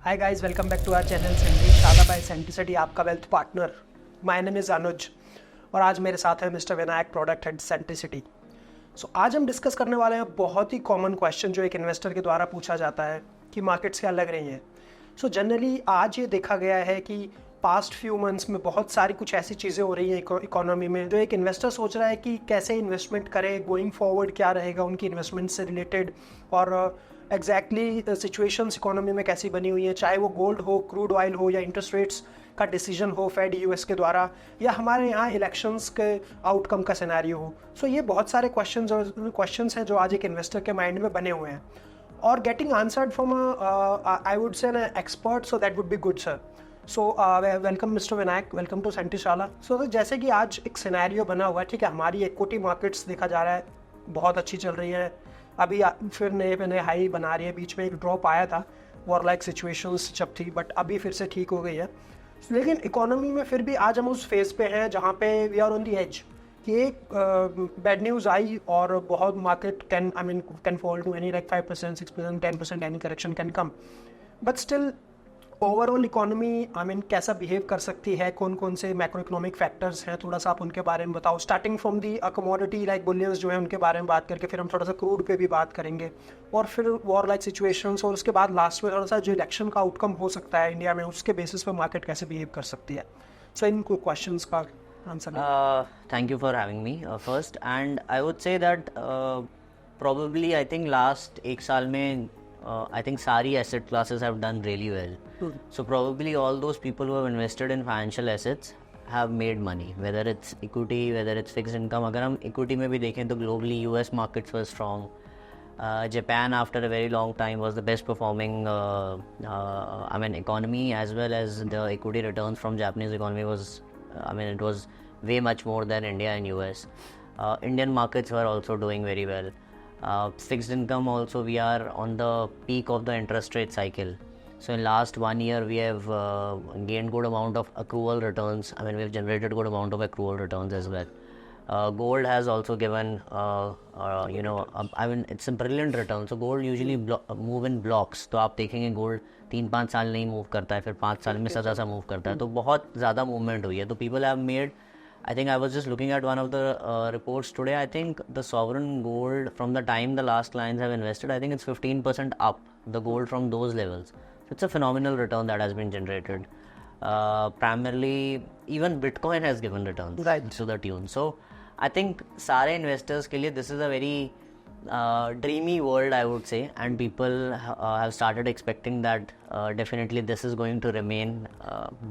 Hi guys, welcome back to our channel Sandeep Shala by centricity, आपका wealth partner. My name is Anuj और आज मेरे साथ है mister Vinayak, product head centricity. So आज हम डिस्कस करने वाले हैं बहुत ही कॉमन क्वेश्चन जो एक इन्वेस्टर के द्वारा पूछा जाता है कि मार्केट्स क्या लग रही हैं। सो जनरली आज ये देखा गया है कि पास्ट फ्यू मंथ्स में बहुत सारी कुछ ऐसी चीज़ें हो रही हैं इकोनॉमी में जो एक इन्वेस्टर सोच रहा है कि कैसे इन्वेस्टमेंट करे, गोइंग फॉरवर्ड क्या रहेगा उनकी इन्वेस्टमेंट से रिलेटेड, और एग्जैक्टली सिचुएशंस इकोनॉमी में कैसी बनी हुई हैं, चाहे वो गोल्ड हो, क्रूड ऑयल हो, या इंटरेस्ट रेट्स का डिसीजन हो फेड यूएस के द्वारा, या हमारे यहाँ इलेक्शंस के आउटकम का सिनेरियो हो। सो ये बहुत सारे क्वेश्चंस हैं जो आज एक इन्वेस्टर के माइंड में बने हुए हैं और getting answered from I would say an expert, so that would be good sir. So welcome mister Vinayak, welcome to Centishala. So जैसे कि आज एक सिनेरियो बना हुआ है, ठीक है, हमारी इक्विटी मार्केट्स देखा जा रहा है बहुत अच्छी चल रही है, अभी फिर नए पे नए हाई बना रही है। बीच में एक ड्रॉप आया था वॉर लाइक सिचुएशंस जब थी, बट अभी फिर से ठीक हो गई है। लेकिन इकोनॉमी में फिर भी आज हम उस फेज़ पे हैं जहाँ पे we are on the edge कि एक बैड न्यूज़ आई और बहुत market can fall to any like 5%, 6%, 10%, any correction can come, but still overall economy कैसा बिहेव कर सकती है, कौन कौन से मैक्रो इकोनॉमिक फैक्टर्स हैं, थोड़ा सा आप उनके बारे में बताओ। Starting from the commodity like bullions जो है उनके बारे में बात करके फिर हम थोड़ा सा क्रूड पे भी बात करेंगे, और फिर वॉर लाइक सिचुएशंस, और उसके बाद लास्ट में थोड़ा सा जो इलेक्शन का आउटकम हो सकता है इंडिया में, उसके बेसिस पे मार्केट कैसे बिहेव कर सकती है। सो इन क्वेश्चंस का answer. Thank you for having me first, and I would say that probably I think last एक साल में I think सारी asset classes have done really well. So probably all those people who have invested in financial assets have made money, whether it's equity, whether it's fixed income. अगर हम equity में भी देखें तो globally US markets were strong. Japan after a very long time was the best performing economy, as well as the equity returns from Japanese economy was it was way much more than India and US. Indian markets were also doing very well. Fixed income also, we are on the peak of the interest rate cycle. So in last 1 year we have gained good amount of accrual returns. We have generated good amount of accrual returns as well. Gold has also given it's a brilliant return. So gold usually move in blocks. तो आप देखेंगे gold 3-5 साल नहीं move करता है, फिर 5 साल में सा मूव करता है, तो बहुत ज़्यादा मूवमेंट हुई है। तो people have made, I think I was just looking at one of the reports today. I think the sovereign gold from the time the last clients have invested, I think it's 15% up, the gold from those levels. So it's a phenomenal return that has been generated. Primarily, even Bitcoin has given returns to the tune. So I think सारे investors के लिए this is a very dreamy world, I would say, and people have started expecting that definitely this is going to remain.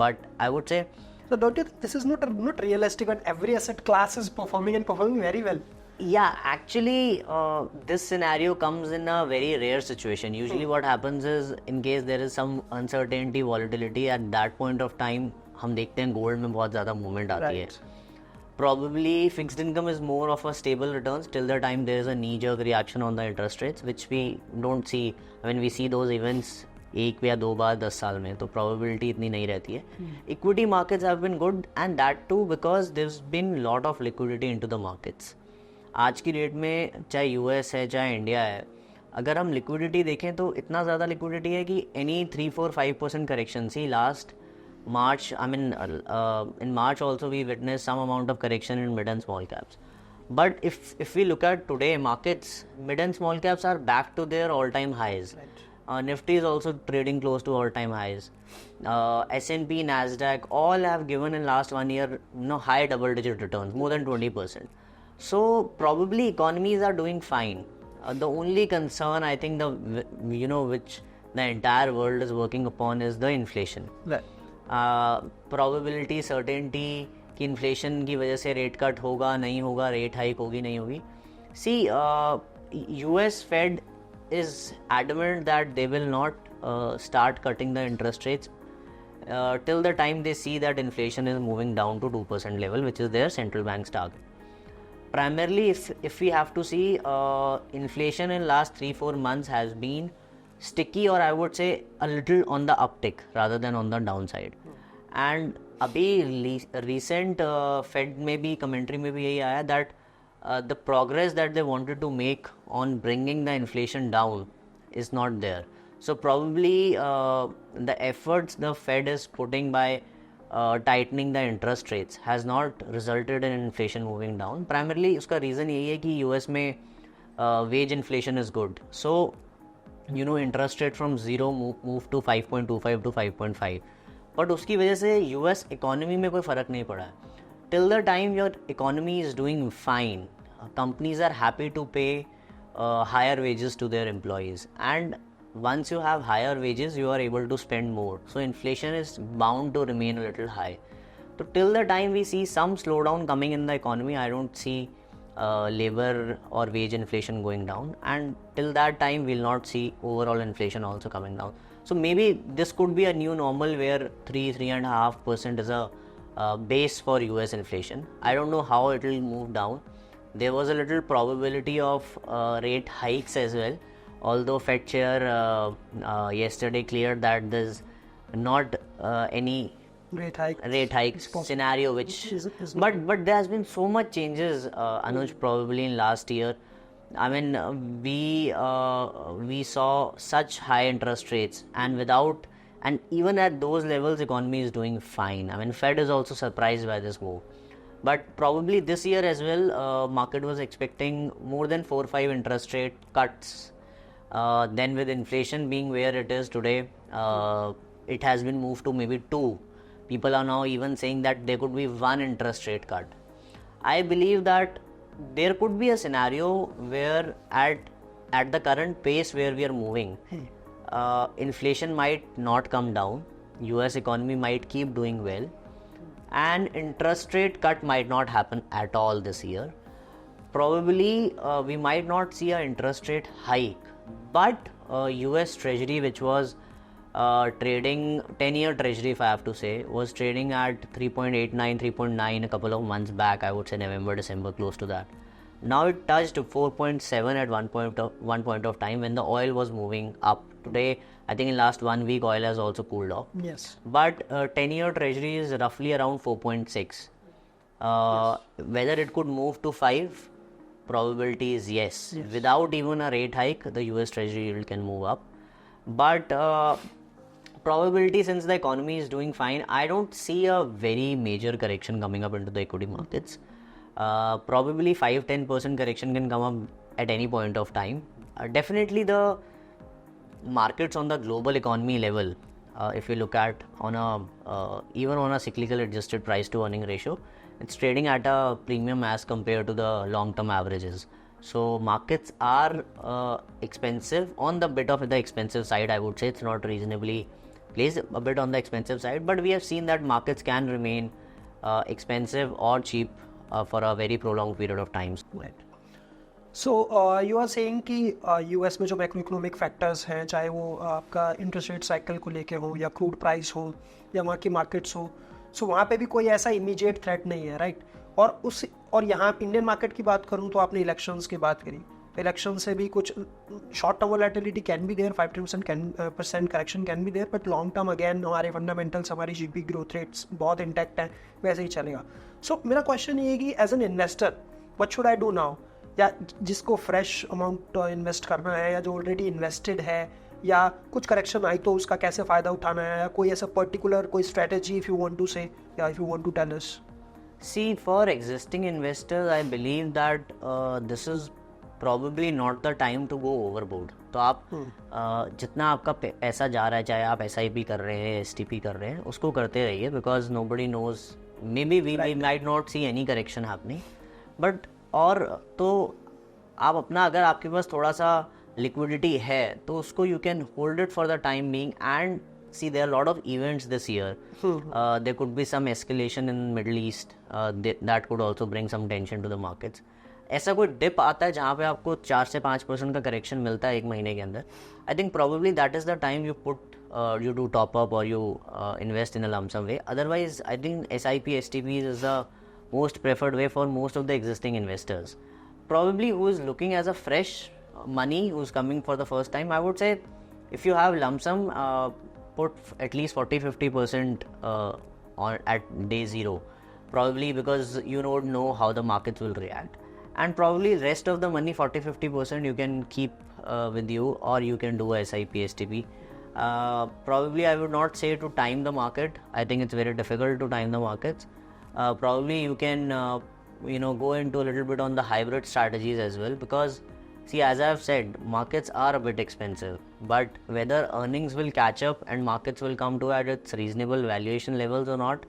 But I would say, so don't you think this is not realistic when every asset class is performing very well? Yeah, actually this scenario comes in a very rare situation. Usually what happens is, in case there is some uncertainty, volatility, at that point of time हम देखते हैं gold में बहुत ज़्यादा movement आती है. Probably fixed income is more of a stable returns till the time there is a knee-jerk reaction on the interest rates, which we don't see. We see those events एक या दो बार 10 साल में, तो probability इतनी नहीं रहती है. Equity markets have been good, and that too because there's been lot of liquidity into the markets. आज की डेट में चाहे US है चाहे इंडिया है, अगर हम liquidity देखें तो इतना ज़्यादा liquidity है कि any 3-4-5% correction, see last March, in March also we witnessed some amount of correction in mid and small caps. But if we look at today markets, mid and small caps are back to their all-time highs. Nifty is also trading close to all-time highs. S&P, Nasdaq, all have given in last 1 year high double-digit returns, more than 20%. So probably economies are doing fine. The only concern I think which the entire world is working upon is the inflation. Right. Probability, certainty कि inflation की वजह से rate cut होगा नहीं होगा, rate hike होगी नहीं होगी. See, US Fed is adamant that they will not start cutting the interest rates till the time they see that inflation is moving down to 2% level, which is their central bank's target. Primarily, if we have to see, inflation in last 3-4 months has been sticky, or I would say a little on the uptick rather than on the downside. And अभी recent Fed में भी commentary में भी यही आया that the progress that they wanted to make on bringing the inflation down is not there. So probably the efforts the Fed is putting by tightening the interest rates has not resulted in inflation moving down. Primarily उसका reason यही है कि US में wage inflation is good. So interest rate from 0 move to 5.25 to 5.5. But उसकी वजह से US economy में कोई फ़र्क नहीं पड़ा है. Till the time your economy is doing fine, companies are happy to pay higher wages to their employees, and once you have higher wages you are able to spend more, so inflation is bound to remain a little high. So till the time we see some slowdown coming in the economy, I don't see labor or wage inflation going down, and till that time we'll not see overall inflation also coming down. So maybe this could be a new normal where 3.5% is a base for US inflation. I don't know how it will move down. There was a little probability of rate hikes as well, although Fed chair yesterday cleared that there's not any rate hike scenario which but there has been so much changes, Anuj, probably in last year. I mean, we saw such high interest rates, and even at those levels economy is doing fine. I mean, Fed is also surprised by this move. But probably this year as well, market was expecting more than 4-5 interest rate cuts. Then with inflation being where it is today, it has been moved to maybe 2. People are now even saying that there could be 1 interest rate cut. I believe that there could be a scenario where at the current pace where we are moving, inflation might not come down, US economy might keep doing well, and interest rate cut might not happen at all this year. Probably we might not see an interest rate hike, but US Treasury, which was trading 10-year Treasury, if I have to say, was trading at 3.89, 3.9 a couple of months back. I would say November, December, close to that. Now it touched 4.7 at one point of time when the oil was moving up. Today, I think in last 1 week, oil has also cooled off. Yes. But 10-year Treasury is roughly around 4.6. Yes. Whether it could move to 5, probability is yes. Without even a rate hike, the US Treasury yield can move up. But probability, since the economy is doing fine, I don't see a very major correction coming up into the equity markets. Probably 5-10% correction can come up at any point of time. Definitely the markets on the global economy level, if you look at even on a cyclical adjusted price to earning ratio, it's trading at a premium as compared to the long term averages. So markets are expensive, on the bit of the expensive side. I would say it's not reasonably placed, a bit on the expensive side, but we have seen that markets can remain expensive or cheap for a very prolonged period of time. Right. So you are saying कि US में जो macro economic factors हैं, चाहे वो आपका interest rate cycle को लेके हो या क्रूड प्राइस हो या वहाँ की मार्केट्स हो, सो वहाँ पे भी कोई ऐसा इमीडिएट थ्रेट नहीं है, राइट? और यहाँ इंडियन मार्केट की बात करूँ तो आपने इलेक्शंस की बात करी, तो इलेक्शन से भी कुछ short term volatility can be there, 5-10% correction can be there, but long term again हमारे फंडामेंटल्स, हमारी जीडीपी ग्रोथ रेट्स बहुत इंटैक्ट हैं, वैसे ही चलेगा. सो मेरा क्वेश्चन ये है कि as an investor what should I do now, या जिसको फ्रेश अमाउंट इन्वेस्ट करना है या जो ऑलरेडी इन्वेस्टेड है, या कुछ करेक्शन आई तो उसका कैसे फ़ायदा उठाना है, या कोई ऐसा पर्टिकुलर कोई strategy if you want to say, या if you want to tell us. See, for existing investors, I believe that this is probably not the time to go overboard. तो आप जितना आपका पैसा जा रहा है, चाहे आप SIP कर रहे हैं, STP कर रहे हैं, उसको करते रहिए, because nobody knows, maybe we might not see any correction happening. But और तो आप अपना, अगर आपके पास थोड़ा सा liquidity है तो उसको you can hold it for the time being. And see, there are a lot of events this year. There could be some escalation in Middle East. That could also bring some tension to the markets. ऐसा कोई dip आता है जहाँ पे आपको 4 से 5% का correction मिलता है 1 महीने के अंदर. I think probably that is the time you do top up or you invest in a lump sum way. Otherwise, I think SIP, STPs is the most preferred way for most of the existing investors. Probably who is looking as a fresh money, who's coming for the first time, I would say if you have lump sum, put at least 40-50% on at day 0, probably because you don't know how the markets will react. and probably rest of the money 40-50% you can keep with you, or you can do SIP STP. Probably I would not say to time the market. I think it's very difficult to time the markets. Probably you can go into a little bit on the hybrid strategies as well, because see, as I've said, markets are a bit expensive, but whether earnings will catch up and markets will come to at its reasonable valuation levels or not,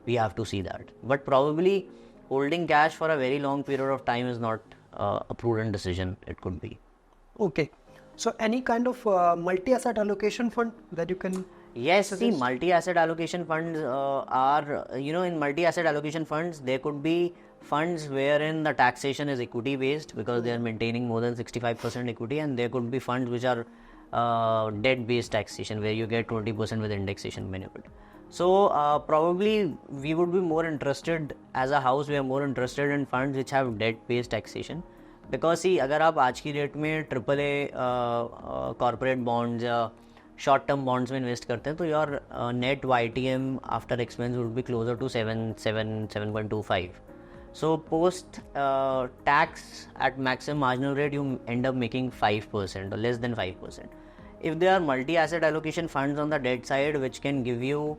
we have to see that. But probably holding cash for a very long period of time is not a prudent decision. It could be. Okay. So any kind of multi-asset allocation fund that you can... Yes, see, multi-asset allocation funds are, in multi-asset allocation funds, there could be funds wherein the taxation is equity based because they are maintaining more than 65% equity, and there could be funds which are debt based taxation where you get 20% with indexation benefit. So probably we would be more interested, as a house we are more interested in funds which have debt based taxation, because see, अगर आप आज की date में AAA corporate bonds या short term bonds में invest करते हैं तो your net YTM after expense would be closer to 7.25. So post tax at maximum marginal rate you end up making 5% or less than 5%. If there are multi-asset allocation funds on the debt side which can give you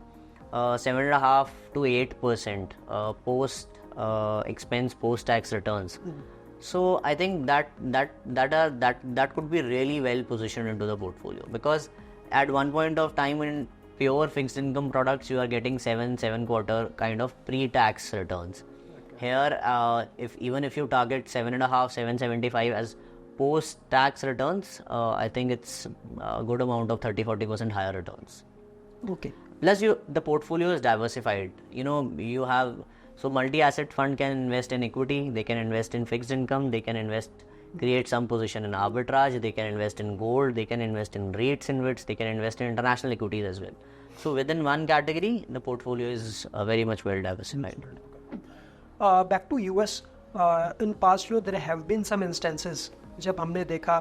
7.5 to 8% post expense post tax returns, so I think that could be really well positioned into the portfolio, because at one point of time in pure fixed income products you are getting 7.25 kind of pre-tax returns. Here even if you target 7.5, 7.75 as post-tax returns, I think it's a good amount of 30-40% higher returns. Okay. Plus the portfolio is diversified. You have, so multi-asset fund can invest in equity, they can invest in fixed income, they can create some position in arbitrage, they can invest in gold, they can invest in REITs in which they can invest in international equities as well. So within one category, the portfolio is very much well diversified. Back to US, in past year there have been some instances जब हमने देखा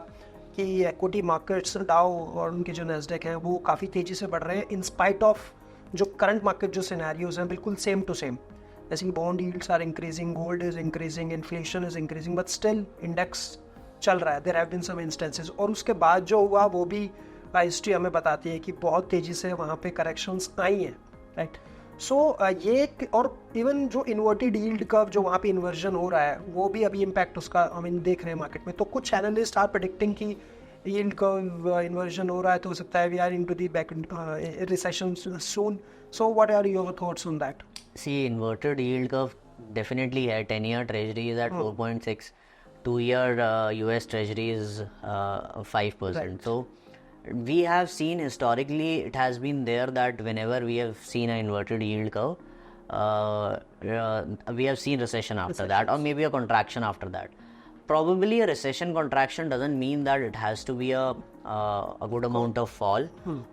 कि equity markets Dow और उनके जो Nasdaq हैं वो काफ़ी तेज़ी से बढ़ रहे हैं in spite of जो current market जो scenarios हैं बिल्कुल same to same. जैसे कि bond yields are increasing, gold is increasing, inflation is increasing, but still index चल रहा है. There have been some instances. और उसके बाद जो हुआ वो भी हिस्ट्री हमें बताती है कि बहुत तेज़ी से वहाँ पे corrections आई हैं, right? सो ये और इवन जो इन्वर्टेड यील्ड कर्व जो वहाँ पे इन्वर्जन हो रहा है वो भी अभी इम्पैक्ट उसका देख रहे हैं मार्केट में. तो कुछ एनालिस्ट आर प्रेडिक्टिंग कि यील्ड कर्व इन्वर्जन हो रहा है तो हो सकता है we are into the back recession soon. So what are your thoughts on that? See, inverted yield curve definitely है. 10-year treasury is at 4.6, 2-year US treasury is 5%. Right. So we have seen historically, it has been there that whenever we have seen an inverted yield curve, we have seen recession after that, or maybe a contraction after that. Probably a recession contraction doesn't mean that it has to be a good amount of fall,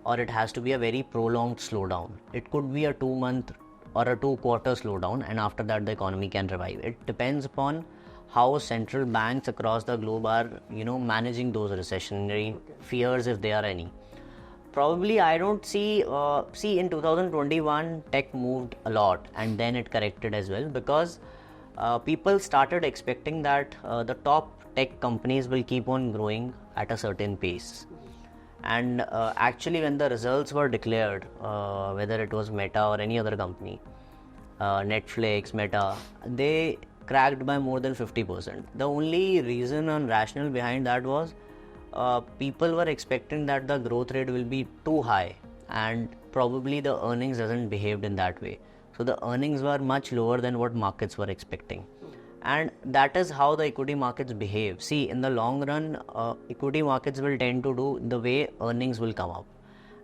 or it has to be a very prolonged slowdown. It could be a 2-month or a 2-quarter slowdown, and after that the economy can revive. It depends upon how central banks across the globe are, managing those recessionary fears, if there are any. Probably I don't see in 2021 tech moved a lot and then it corrected as well, because people started expecting that the top tech companies will keep on growing at a certain pace. And actually when the results were declared, whether it was Meta or any other company, Netflix, Meta, they cracked by more than 50%. The only reason and rationale behind that was people were expecting that the growth rate will be too high, and probably the earnings hasn't behaved in that way. So the earnings were much lower than what markets were expecting. And that is how the equity markets behave. See, in the long run, equity markets will tend to do the way earnings will come up.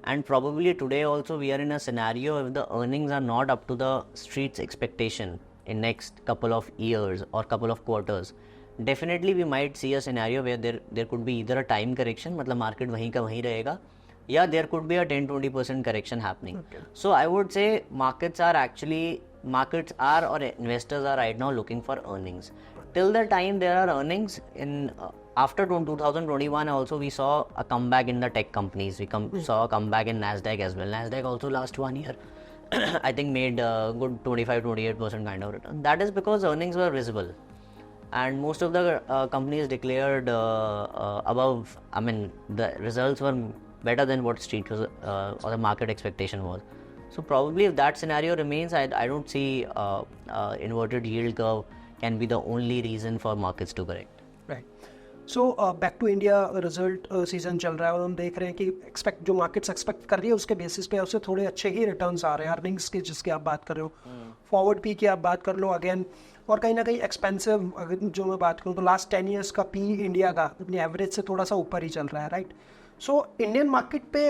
And probably today also we are in a scenario if the earnings are not up to the street's expectation in next couple of years or couple of quarters, definitely we might see a scenario where there could be either a time correction, मतलब market वहीं का वहीं रहेगा, या there could be a 10-20% correction happening. Okay. So I would say markets are or investors are right now looking for earnings. Till the time there are earnings in after 2021 also we saw a comeback in the tech companies. We saw a comeback in Nasdaq as well. Nasdaq also last 1 year I think made a good 25-28% kind of return. That is because earnings were visible. and most of the companies declared above. I mean, the results were better than what street was or the market expectation was. So probably if that scenario remains, I don't see inverted yield curve can be the only reason for markets to correct. Right. So back to India, result season चल रहा है और हम देख रहे हैं कि जो मार्केट्स एक्सपेक्ट कर रही है उसके बेसिस पे उससे थोड़े अच्छे ही रिटर्न्स आ रहे हैं अर्निंग्स के, जिसकी आप बात कर रहे हो. फॉरवर्ड पी की आप बात कर लो अगेन, और कहीं ना कहीं एक्सपेंसिव अगर जो मैं बात करूँ तो लास्ट 10 ईयर्स का पी इंडिया का अपनी एवरेज से थोड़ा सा ऊपर ही चल रहा है. राइट. सो इंडियन मार्केट पे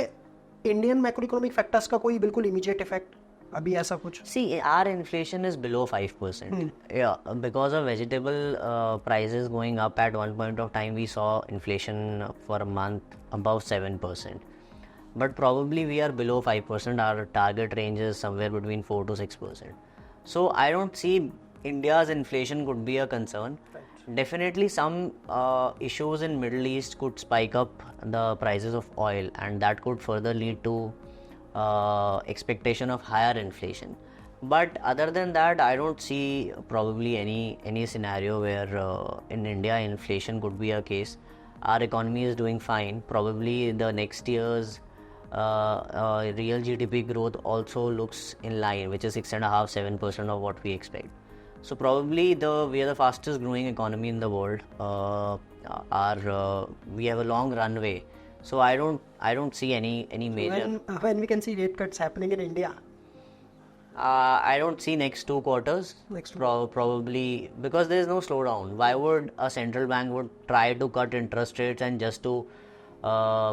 इंडियन मैक्रो इकोनॉमिक फैक्टर्स का कोई बिल्कुल इमीडिएट इफेक्ट अभी ऐसा कुछ? See, our inflation is below 5%. Yeah, because of vegetable prices going up at one point of time, we saw inflation for a month above 7%. But probably we are below 5%. Our target range is somewhere between 4 to 6%. So I don't see India's inflation could be a concern. Definitely some issues in Middle East could spike up the prices of oil, and that could further lead to expectation of higher inflation. But other than that, I don't see probably any scenario where in India inflation could be a case. Our economy is doing fine. Probably the next year's real GDP growth also looks in line, which is 6.5-7% of what we expect. So probably we are the fastest growing economy in the world. We have a long runway. So I don't see any major. When we can see rate cuts happening in India? I don't see next 2 quarters. Probably because there is no slowdown. Why would a central bank would try to cut interest rates and just to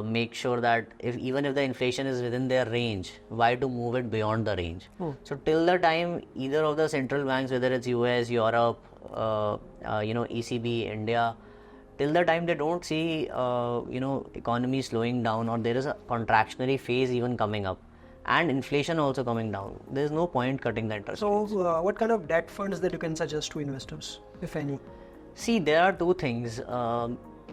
make sure that even if the inflation is within their range, why to move it beyond the range? So till the time either of the central banks, whether it's US, Europe, ECB, India, till the time they don't see economy slowing down or there is a contractionary phase even coming up and inflation also coming down, there is no point cutting the interest rates. So what kind of debt funds that you can suggest to investors, if any? See, there are two things.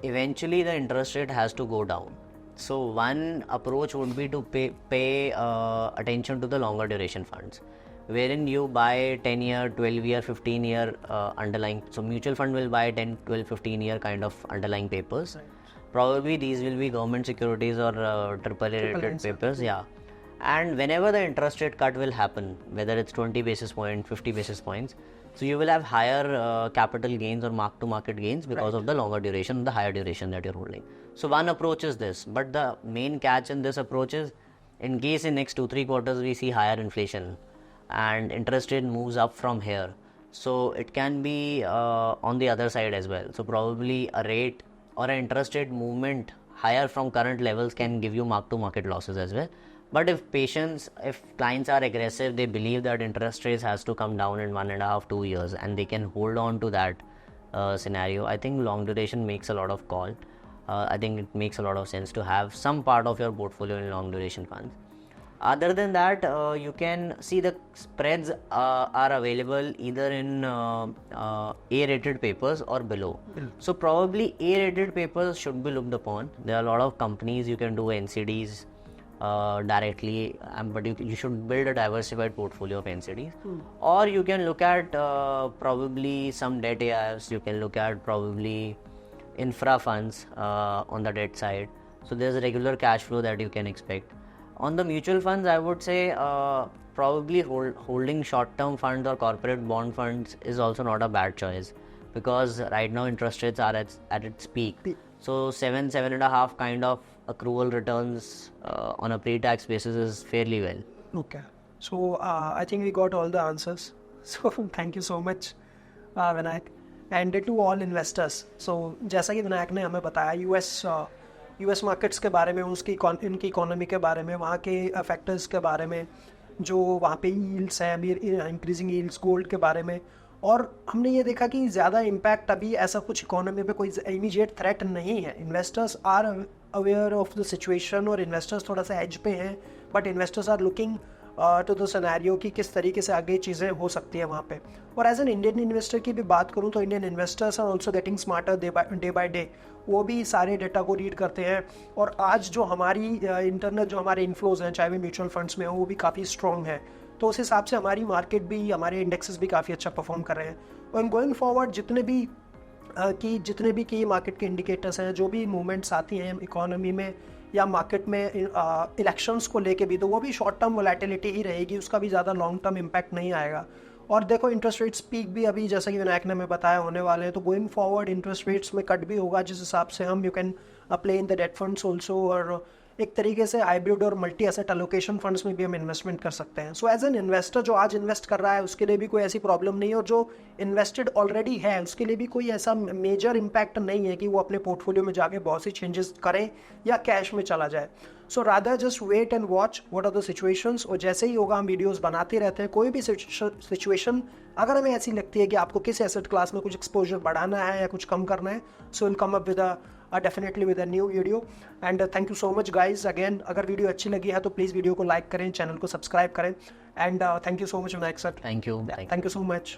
Eventually the interest rate has to go down. So one approach would be to pay attention to the longer duration funds, wherein you buy 10-year, 12-year, 15-year underlying. So mutual fund will buy 10, 12, 15-year kind of underlying papers. Right. Probably these will be government securities or AAA rated papers. Yeah. And whenever the interest rate cut will happen, whether it's 20 basis points, 50 basis points, so you will have higher capital gains or mark to market gains because of the longer duration, the higher duration that you're holding. So one approach is this, but the main catch in this approach is in case in next 2-3 quarters we see higher inflation and interest rate moves up from here, so it can be on the other side as well. So probably a rate or an interest rate movement higher from current levels can give you mark to market losses as well. But if clients are aggressive, they believe that interest rates has to come down in 1.5-2 years and they can hold on to that scenario, I think long duration makes a lot of call. I think it makes a lot of sense to have some part of your portfolio in long duration funds. Other than that, you can see the spreads are available either in A-rated papers or below. So probably A-rated papers should be looked upon. There are a lot of companies you can do NCDs directly, but you should build a diversified portfolio of NCDs. Or you can look at probably some debt AIFs. You can look at probably infra funds on the debt side. So there's a regular cash flow that you can expect. On the mutual funds, I would say probably holding short-term funds or corporate bond funds is also not a bad choice, because right now interest rates are at its peak. So 7.5 kind of accrual returns on a pre-tax basis is fairly well. Okay. So I think we got all the answers. So thank you so much, Vinayak. And to all investors. So जैसा कि विनायक ने हमें बताया US markets के बारे में, इनकी economy के बारे में, वहाँ के फैक्टर्स के बारे में, जो वहाँ पे यील्ड्स हैं, इंक्रीजिंग यील्ड्स, गोल्ड के बारे में, और हमने ये देखा कि ज़्यादा इम्पैक्ट अभी ऐसा कुछ इकोनॉमी पे कोई इमीडिएट थ्रेट नहीं है. Investors are aware of the situation और इन्वेस्टर्स थोड़ा सा एज पे हैं, but investors are looking to the scenario कि किस तरीके से आगे चीज़ें हो सकती हैं वहाँ पे. और एज एन इंडियन इन्वेस्टर की भी बात करूँ तो Indian investors are also getting smarter day by day. वो भी सारे डेटा को रीड करते हैं, और आज जो हमारी इंटरनल जो हमारे इन्फ्लोज हैं, चाहे वे म्यूचुअल फंड्स में हो, वो भी काफ़ी स्ट्रॉन्ग है. तो उस हिसाब से हमारी मार्केट भी, हमारे इंडेक्सेस भी काफ़ी अच्छा परफॉर्म कर रहे हैं. और गोइंग फॉरवर्ड जितने भी कि जितने भी की मार्केट के इंडिकेटर्स हैं, जो भी मूवमेंट्स आती हैं इकोनॉमी में या मार्केट में इलेक्शंस को लेके भी, तो वो भी शॉर्ट टर्म वोलेटिलिटी ही रहेगी, उसका भी ज़्यादा लॉन्ग टर्म इम्पैक्ट नहीं आएगा। और देखो इंटरेस्ट रेट्स पीक भी अभी जैसा कि विनायक ने हमें बताया होने वाले हैं, तो गोइंग फॉरवर्ड इंटरेस्ट रेट्स में कट भी होगा, जिस हिसाब से हम you can play in the date funds also, और एक तरीके से हाइब्रिड और मल्टी एसेट एलोकेशन फंड्स में भी हम इन्वेस्टमेंट कर सकते हैं। सो एज एन इन्वेस्टर जो आज इन्वेस्ट कर रहा है उसके लिए भी कोई ऐसी प्रॉब्लम नहीं है, और जो इन्वेस्टेड ऑलरेडी है उसके लिए भी कोई ऐसा मेजर इम्पैक्ट नहीं है कि वो अपने पोर्टफोलियो में जाके बहुत सी चेंजेस करें या कैश में चला जाए। So rather just wait and watch what are the situations, और जैसे ही होगा हम वीडियोस बनाते रहते हैं। कोई भी सिचुएशन अगर हमें ऐसी लगती है कि आपको किस एसेट क्लास में कुछ एक्सपोजर बढ़ाना है या कुछ कम करना है, so will come up with definitely with a new video. And thank you so much guys again. अगर वीडियो अच्छी लगी है तो प्लीज़ वीडियो को लाइक करें, चैनल को सब्सक्राइब करें, and thank you so much Vinayak sir. Thank you thank you so much.